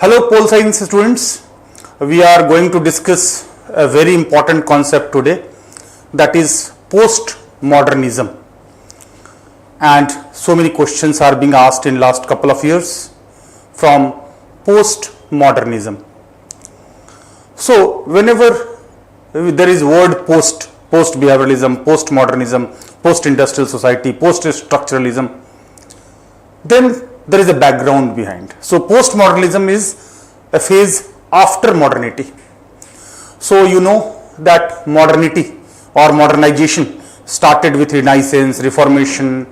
Hello pole science students, we are going to discuss a very important concept today, that is post-modernism, and so many questions are being asked in last couple of years from post-modernism. So whenever there is word post-behavioralism, post-modernism, post-industrial society, post-structuralism, then there is a background behind. So post-modernism is a phase after modernity. So you know that modernity or modernization started with Renaissance, Reformation,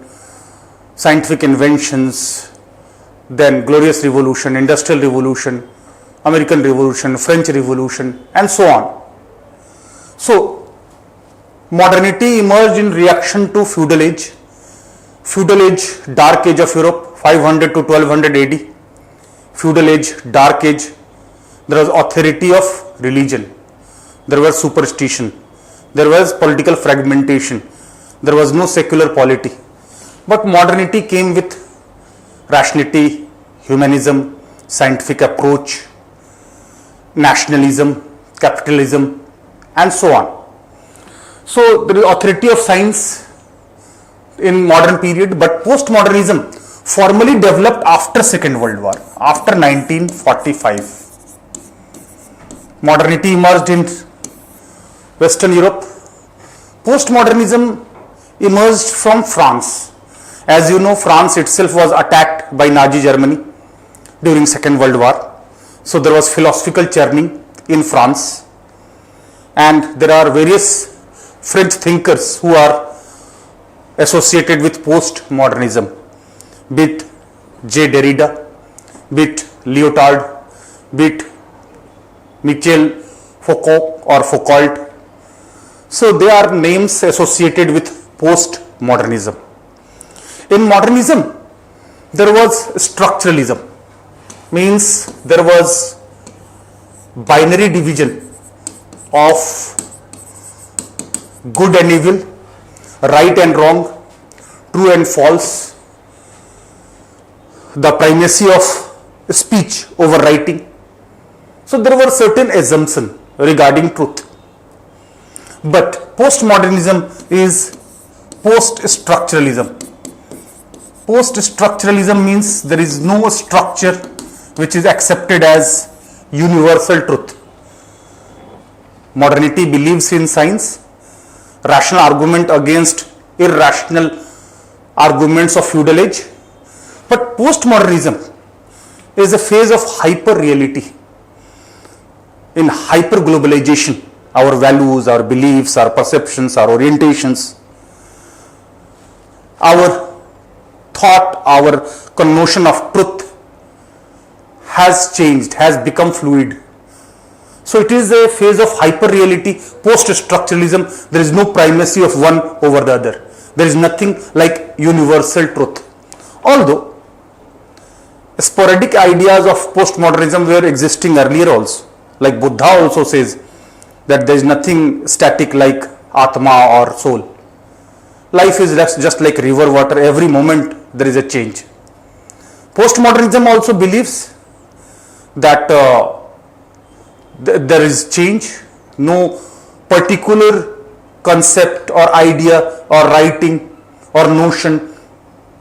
scientific inventions, then Glorious Revolution, Industrial Revolution, American Revolution, French Revolution, and so on. So modernity emerged in reaction to feudal age, dark age of Europe, 500 to 1200 AD, feudal age, dark age. There was authority of religion, there was superstition, there was political fragmentation, there was no secular polity. But modernity came with rationality, humanism, scientific approach, nationalism, capitalism, and so on. So there is authority of science in modern period, but postmodernism formally developed after Second World War, after 1945. Modernity emerged in Western Europe. Postmodernism emerged from France. As you know, France itself was attacked by Nazi Germany during Second World War. So there was philosophical churning in France, and there are various French thinkers who are associated with postmodernism, be it J. Derrida, be it Lyotard, be it Michel Foucault or Foucault. So they are names associated with postmodernism. In modernism, there was structuralism, means there was binary division of good and evil, right and wrong, true and false, the primacy of speech over writing. So there were certain assumptions regarding truth. But postmodernism is post-structuralism. Post-structuralism means there is no structure which is accepted as universal truth. Modernity believes in science, rational argument against irrational arguments of feudal age. But postmodernism is a phase of hyper-reality. In hyper-globalization, our values, our beliefs, our perceptions, our orientations, our thought, our connotation of truth has changed, has become fluid. So it is a phase of hyper-reality, post-structuralism. There is no primacy of one over the other. There is nothing like universal truth. Although sporadic ideas of postmodernism were existing earlier also. Like Buddha also says that there is nothing static like Atma or soul. Life is just like river water. Every moment there is a change. Postmodernism also believes that there is change. No particular concept or idea or writing or notion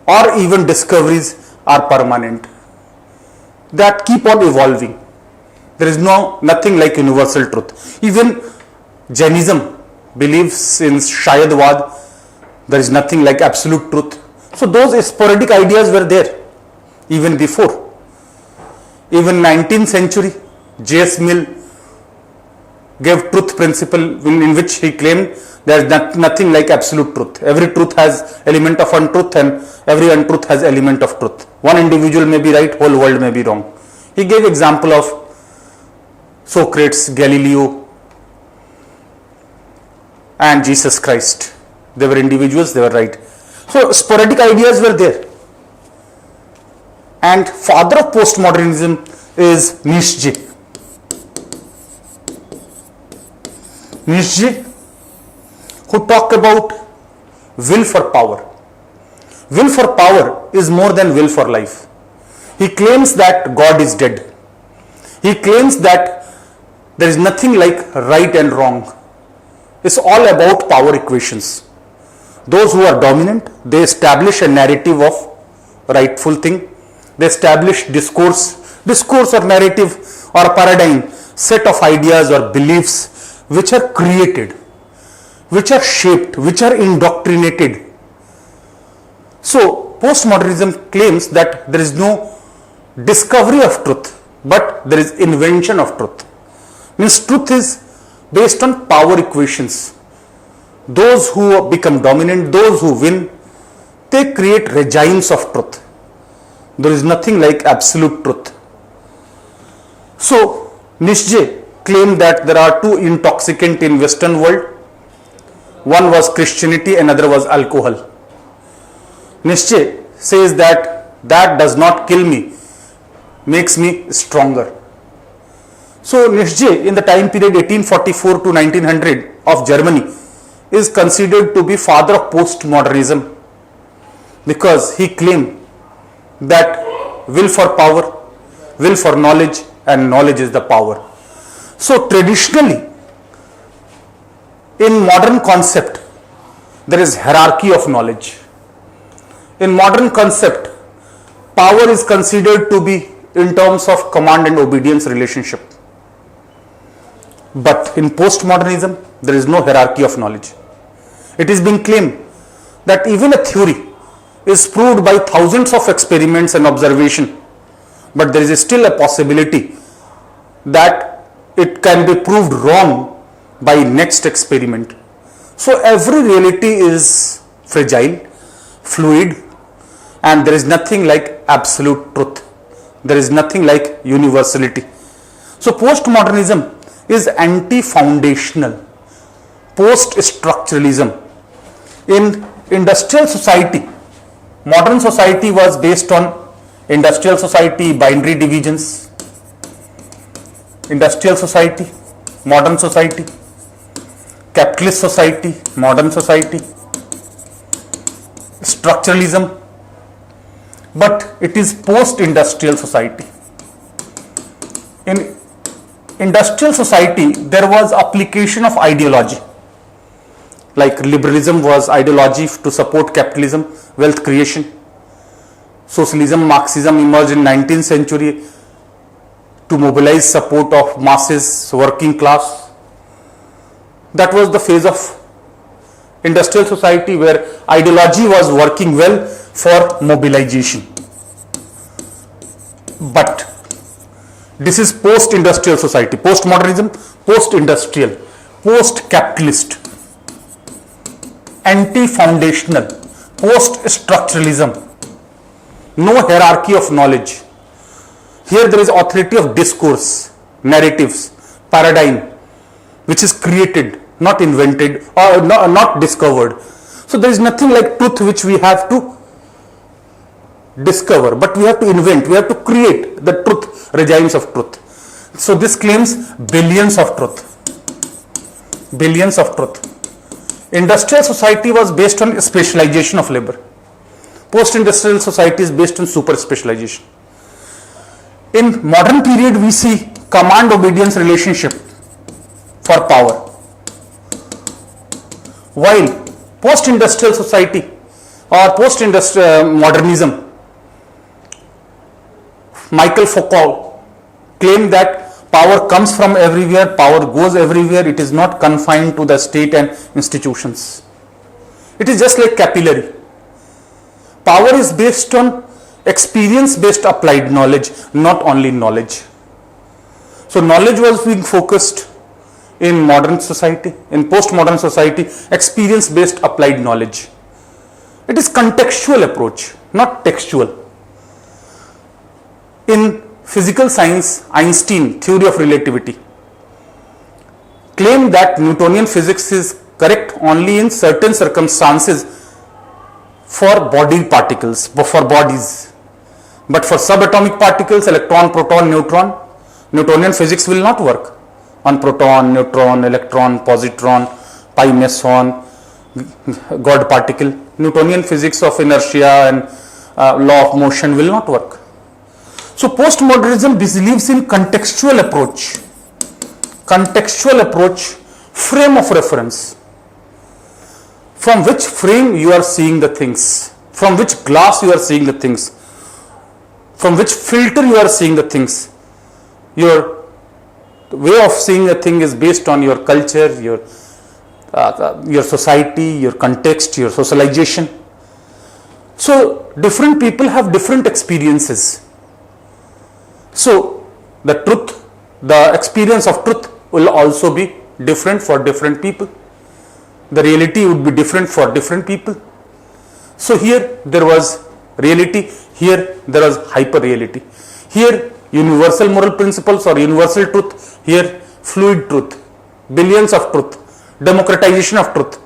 or even discoveries are permanent. That keep on evolving. There is nothing like universal truth. Even Jainism believes in Shayadvad. There is nothing like absolute truth. So those sporadic ideas were there even before. Even 19th century, J.S. Mill gave truth principle in which he claimed there is nothing like absolute truth. Every truth has element of untruth and every untruth has element of truth. One individual may be right, whole world may be wrong. He gave example of Socrates, Galileo, and Jesus Christ. They were individuals, they were right. So sporadic ideas were there. And father of postmodernism is Nietzsche. Nietzsche, who talked about will for power. Will for power is more than will for life. He claims that God is dead. He claims that there is nothing like right and wrong. It's all about power equations. Those who are dominant, they establish a narrative of rightful thing. They establish discourse or narrative or paradigm, set of ideas or beliefs which are created, which are shaped, which are indoctrinated. So, postmodernism claims that there is no discovery of truth, but there is invention of truth. Means truth is based on power equations. Those who become dominant, those who win, they create regimes of truth. There is nothing like absolute truth. So, Nietzsche claimed that there are two intoxicants in Western world. One was Christianity, another was alcohol. Nietzsche says that does not kill me, makes me stronger. So Nietzsche in the time period 1844 to 1900 of Germany is considered to be father of postmodernism, because he claimed that will for power, will for knowledge, and knowledge is the power. So traditionally in modern concept there is hierarchy of knowledge. In modern concept, power is considered to be in terms of command and obedience relationship. But in postmodernism, there is no hierarchy of knowledge. It is being claimed that even a theory is proved by thousands of experiments and observation, but there is still a possibility that it can be proved wrong by next experiment. So every reality is fragile, fluid, and there is nothing like absolute truth. There is nothing like universality. So postmodernism is anti-foundational, post-structuralism. In industrial society, modern society was based on industrial society, binary divisions. Industrial society, modern society. Capitalist society, modern society. Structuralism. But it is post-industrial society. In industrial society, there was application of ideology. Like liberalism was ideology to support capitalism, wealth creation. Socialism, Marxism emerged in 19th century to mobilize support of masses, working class. That was the phase of industrial society where ideology was working well for mobilization. But this is post-industrial society, postmodernism, post-industrial, post-capitalist, anti-foundational, post-structuralism, no hierarchy of knowledge. Here there is authority of discourse, narratives, paradigm, which is created, not invented or not discovered. So there is nothing like truth which we have to discover, but we have to invent, we have to create the truth, regimes of truth. So this claims billions of truth. Billions of truth. Industrial society was based on specialization of labor. Post-industrial society is based on super specialization. In modern period, we see command-obedience relationship for power. While post-industrial society or post-industrial modernism, Michael Foucault claimed that power comes from everywhere, power goes everywhere, it is not confined to the state and institutions. It is just like capillary. Power is based on experience-based applied knowledge, not only knowledge. So knowledge was being focused in modern society, in post-modern society, experience-based applied knowledge. It is contextual approach, not textual. In physical science, Einstein theory of relativity claimed that Newtonian physics is correct only in certain circumstances for body particles, for bodies. But for subatomic particles, electron, proton, neutron, Newtonian physics will not work on proton, neutron, electron, positron, pi meson, God particle. Newtonian physics of inertia and law of motion will not work. So postmodernism believes in contextual approach, frame of reference. From which frame you are seeing the things, from which glass you are seeing the things, from which filter you are seeing the things. Your way of seeing a thing is based on your culture, your society, your context, your socialization. So different people have different experiences. So the truth, the experience of truth will also be different for different people. The reality would be different for different people. So here there was reality, here there was hyper reality. Here universal moral principles or universal truth, here fluid truth, billions of truth, democratization of truth.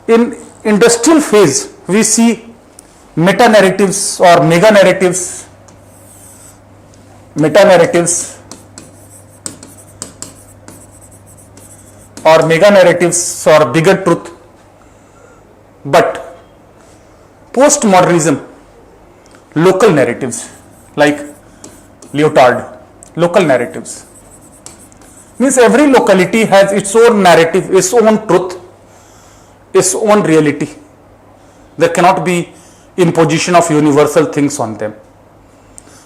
In industrial phase, we see meta narratives or mega narratives, or mega narratives or bigger truth. But postmodernism, local narratives like Lyotard, local narratives. Means every locality has its own narrative, its own truth, its own reality. There cannot be imposition of universal things on them.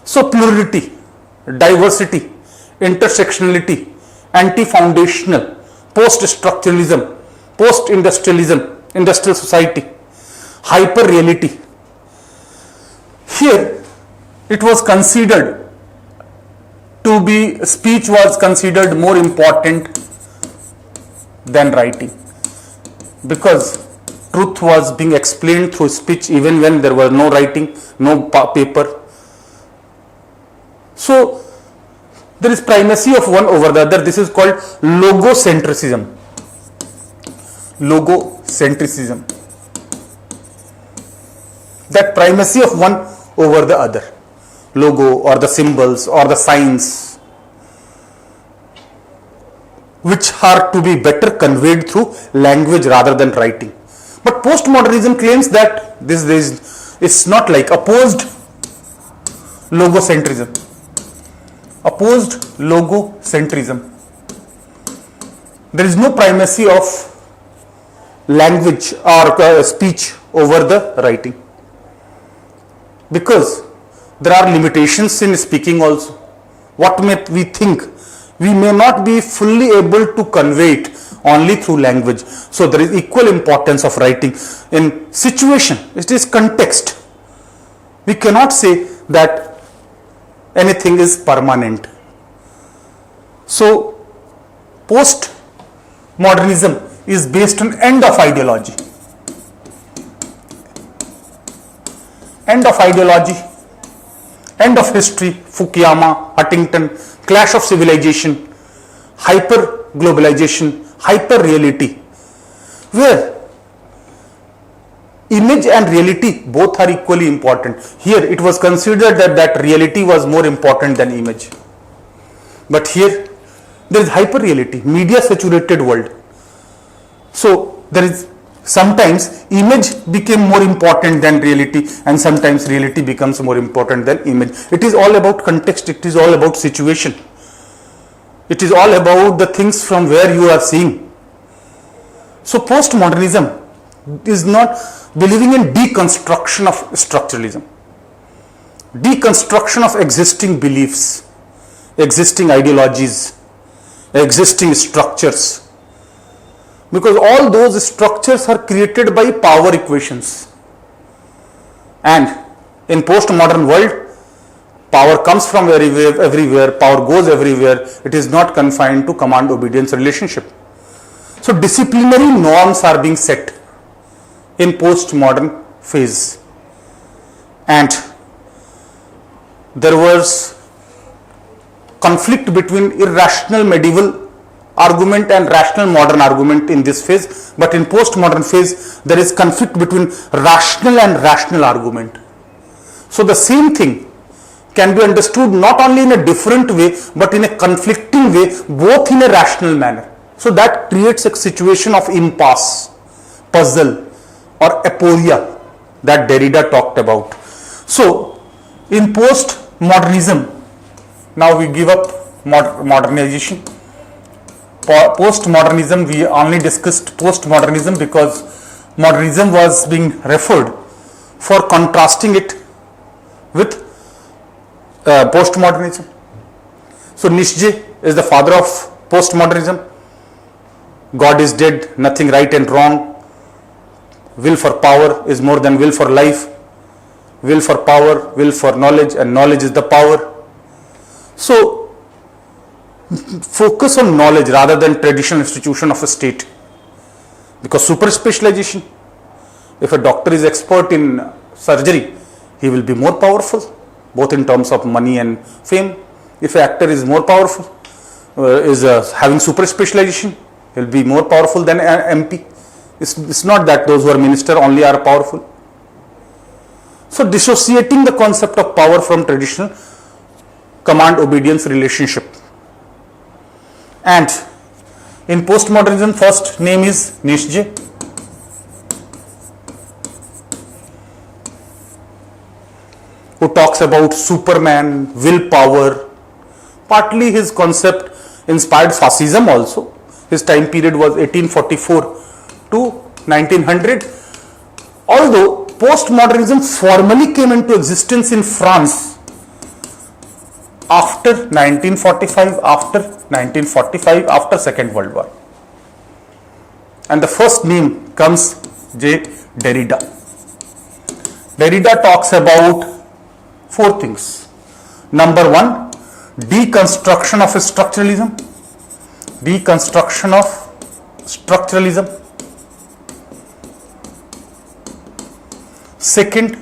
So plurality, diversity, intersectionality, anti-foundational, post-structuralism, post-industrialism, industrial society, hyper-reality. Here it was considered to be, speech was considered more important than writing, because truth was being explained through speech even when there was no writing, no paper. So there is primacy of one over the other. This is called logocentrism. That primacy of one over the other. Logo or the symbols or the signs, which are to be better conveyed through language rather than writing. But postmodernism claims that this is not like opposed logocentrism. There is no primacy of language or speech over the writing, because there are limitations in speaking also. What may we think, we may not be fully able to convey it only through language. So there is equal importance of writing. In situation, it is context. We cannot say that anything is permanent. So postmodernism is based on end of ideology. End of history, Fukuyama, Huntington, clash of civilization, hyper globalization, hyper reality, where image and reality both are equally important. Here it was considered that reality was more important than image. But here there is hyper reality, media saturated world. So there is sometimes image became more important than reality, and sometimes reality becomes more important than image. It is all about context, it is all about situation. It is all about the things from where you are seeing. So postmodernism is not believing in deconstruction of structuralism, deconstruction of existing beliefs, existing ideologies, existing structures, because all those structures are created by power equations. And in postmodern world, power comes from everywhere, power goes everywhere. It is not confined to command obedience relationship. So disciplinary norms are being set in postmodern phase, and there was conflict between irrational medieval argument and rational modern argument in this phase. But in postmodern phase, there is conflict between rational and rational argument. So the same thing can be understood not only in a different way, but in a conflicting way, both in a rational manner. So that creates a situation of impasse, puzzle, or aporia that Derrida talked about. So in postmodern Modernism. Now we give up modernization. Post-modernism, we only discussed post-modernism because modernism was being referred for contrasting it with post-modernism. So Nietzsche is the father of post-modernism. God is dead, nothing right and wrong. Will for power is more than will for life. Will for power, will for knowledge, and knowledge is the power. So focus on knowledge rather than traditional institution of a state, because super specialization, if a doctor is expert in surgery, he will be more powerful both in terms of money and fame. If an actor is more powerful, having super specialization, he will be more powerful than an MP. It's not that those who are minister only are powerful. So dissociating the concept of power from traditional command obedience relationship. And in postmodernism, first name is Nietzsche. Who talks about Superman, willpower. Partly his concept inspired fascism also. His time period was 1844 to 1900. Although postmodernism formally came into existence in France after 1945, after Second World War. And the first name comes J. Derrida. Derrida talks about four things. Number one, deconstruction of structuralism. Deconstruction of structuralism. Second,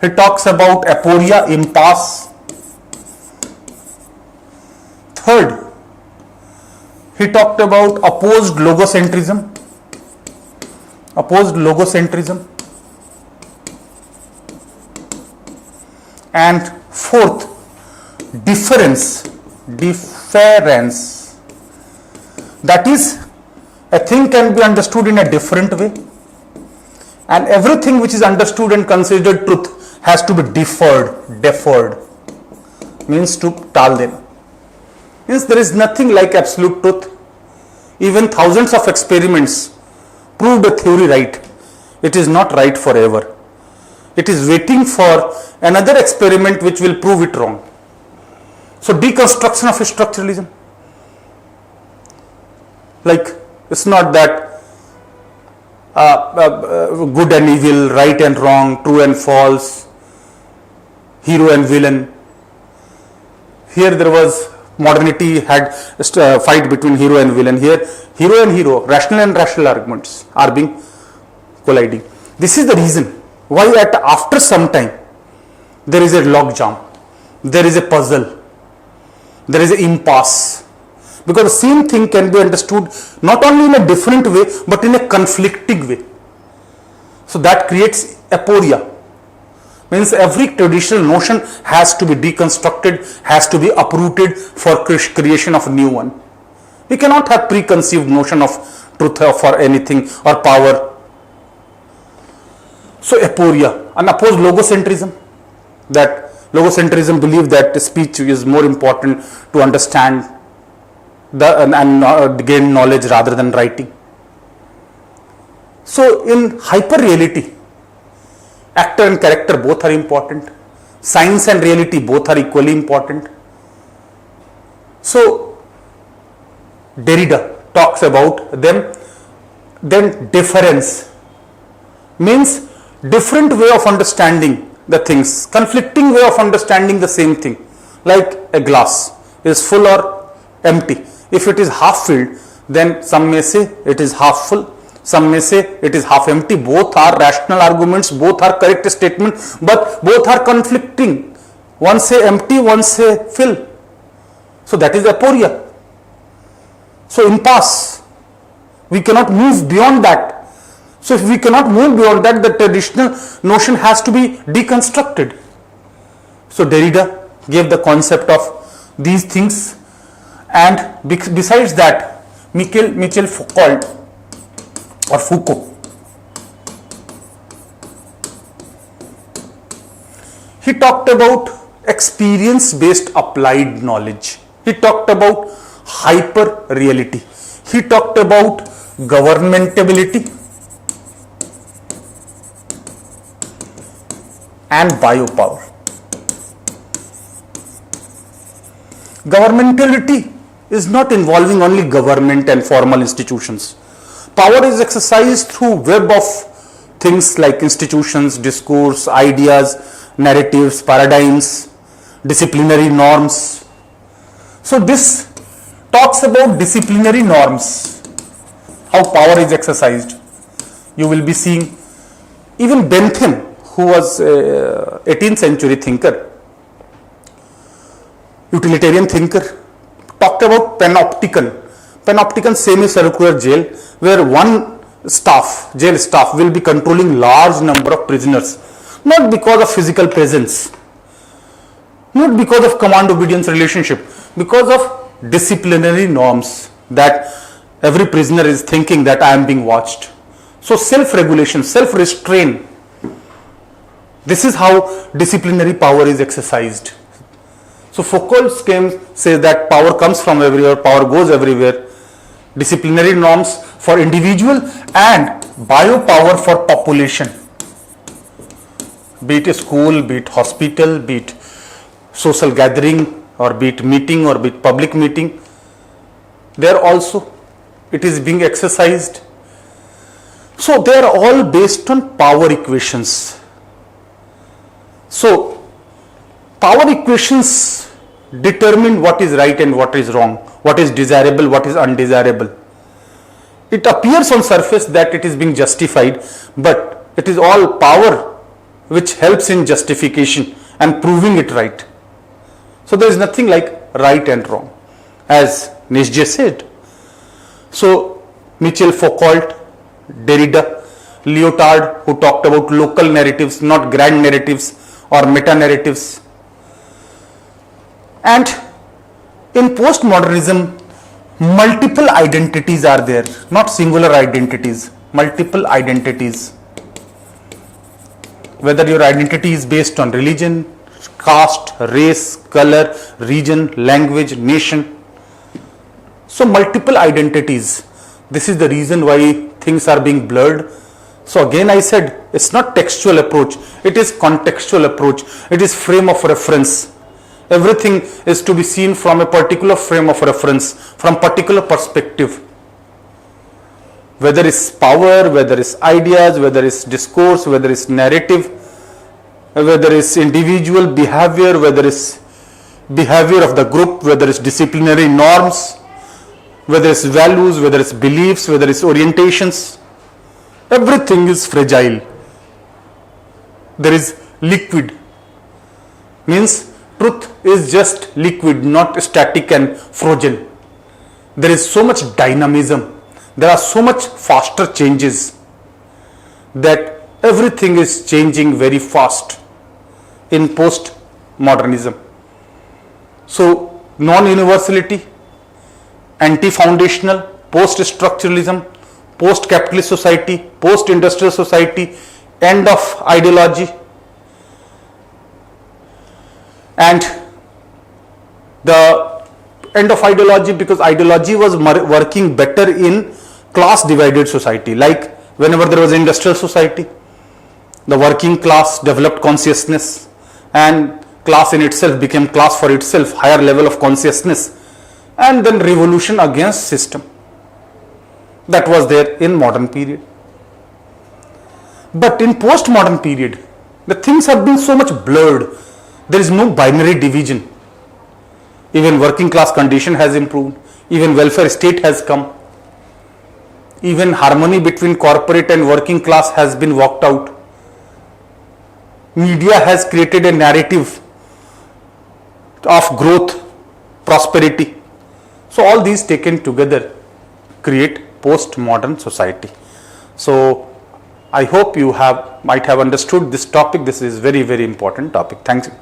he talks about aporia, impasse. Third, he talked about opposed logocentrism. And fourth, difference. That is, a thing can be understood in a different way, and everything which is understood and considered truth has to be deferred. Means to tal dena. Means there is nothing like absolute truth. Even thousands of experiments proved a theory right. It is not right forever. It is waiting for another experiment which will prove it wrong. So deconstruction of structuralism. Like, it's not that good and evil, right and wrong, true and false, hero and villain. Here there was modernity had a fight between hero and villain. Here hero and hero, rational and rational arguments are being colliding. This is the reason why after some time there is a logjam, there is a puzzle, there is an impasse, because the same thing can be understood not only in a different way but in a conflicting way. So that creates aporia. Means every traditional notion has to be deconstructed, has to be uprooted for creation of a new one. We cannot have preconceived notion of truth for anything or power. So aporia, and opposed logocentrism. That logocentrism believe that speech is more important to understand and gain knowledge rather than writing. So in hyper reality, actor and character both are important. Science and reality both are equally important. So Derrida talks about them. Then difference means different way of understanding the things, conflicting way of understanding the same thing. Like a glass is full or empty. If it is half filled, then some may say it is half full, some may say it is half empty. Both are rational arguments, both are correct statements, but both are conflicting. One say empty, one say fill. So that is aporia. So impasse. We cannot move beyond that. So if we cannot move beyond that, the traditional notion has to be deconstructed. So Derrida gave the concept of these things, and besides that, Michel Foucault or Foucault, he talked about experience-based applied knowledge. He talked about hyper-reality. He talked about governmentability and biopower. Governmentality is not involving only government and formal institutions. Power is exercised through web of things like institutions, discourse, ideas, narratives, paradigms, disciplinary norms. So this talks about disciplinary norms, how power is exercised. You will be seeing even Bentham, who was a 18th century thinker, utilitarian thinker, talked about panopticon semicircular jail, where one jail staff will be controlling large number of prisoners, not because of physical presence, not because of command obedience relationship, because of disciplinary norms, that every prisoner is thinking that I am being watched. So self-regulation, self-restraint, this is how disciplinary power is exercised. So Foucault's scheme says that power comes from everywhere, power goes everywhere. Disciplinary norms for individual and biopower for population. Be it a school, be it hospital, be it social gathering, or be it meeting, or be it public meeting, there also it is being exercised. So they are all based on power equations. So power equations determine what is right and what is wrong, what is desirable, what is undesirable. It appears on surface that it is being justified, but it is all power which helps in justification and proving it right. So there is nothing like right and wrong, as Nietzsche said. So Michel Foucault, Derrida, Lyotard, who talked about local narratives, not grand narratives or meta narratives. And in postmodernism, multiple identities are there, not singular identities, multiple identities. Whether your identity is based on religion, caste, race, color, region, language, nation. So multiple identities. This is the reason why things are being blurred. So again I said, it's not textual approach, it is contextual approach, it is frame of reference. Everything is to be seen from a particular frame of reference, from particular perspective. Whether it's power, whether it's ideas, whether it's discourse, whether it's narrative, whether it's individual behavior, whether it's behavior of the group, whether it's disciplinary norms, whether it's values, whether it's beliefs, whether it's orientations, everything is fragile. There is liquid, means truth is just liquid, not static and frozen. There is so much dynamism, there are so much faster changes, that everything is changing very fast in post-modernism. So non-universality, anti-foundational, post-structuralism, post-capitalist society, post-industrial society, end of ideology, and the end of ideology, because ideology was working better in class divided society. Like whenever there was industrial society, the working class developed consciousness, and class in itself became class for itself, higher level of consciousness, and then revolution against system. That was there in modern period. But in post-modern period, the things have been so much blurred. There is no binary division. Even working class condition has improved. Even welfare state has come. Even harmony between corporate and working class has been worked out. Media has created a narrative of growth, prosperity. So all these taken together create post-modern society. So I hope you might have understood this topic. This is very, very important topic. Thank you.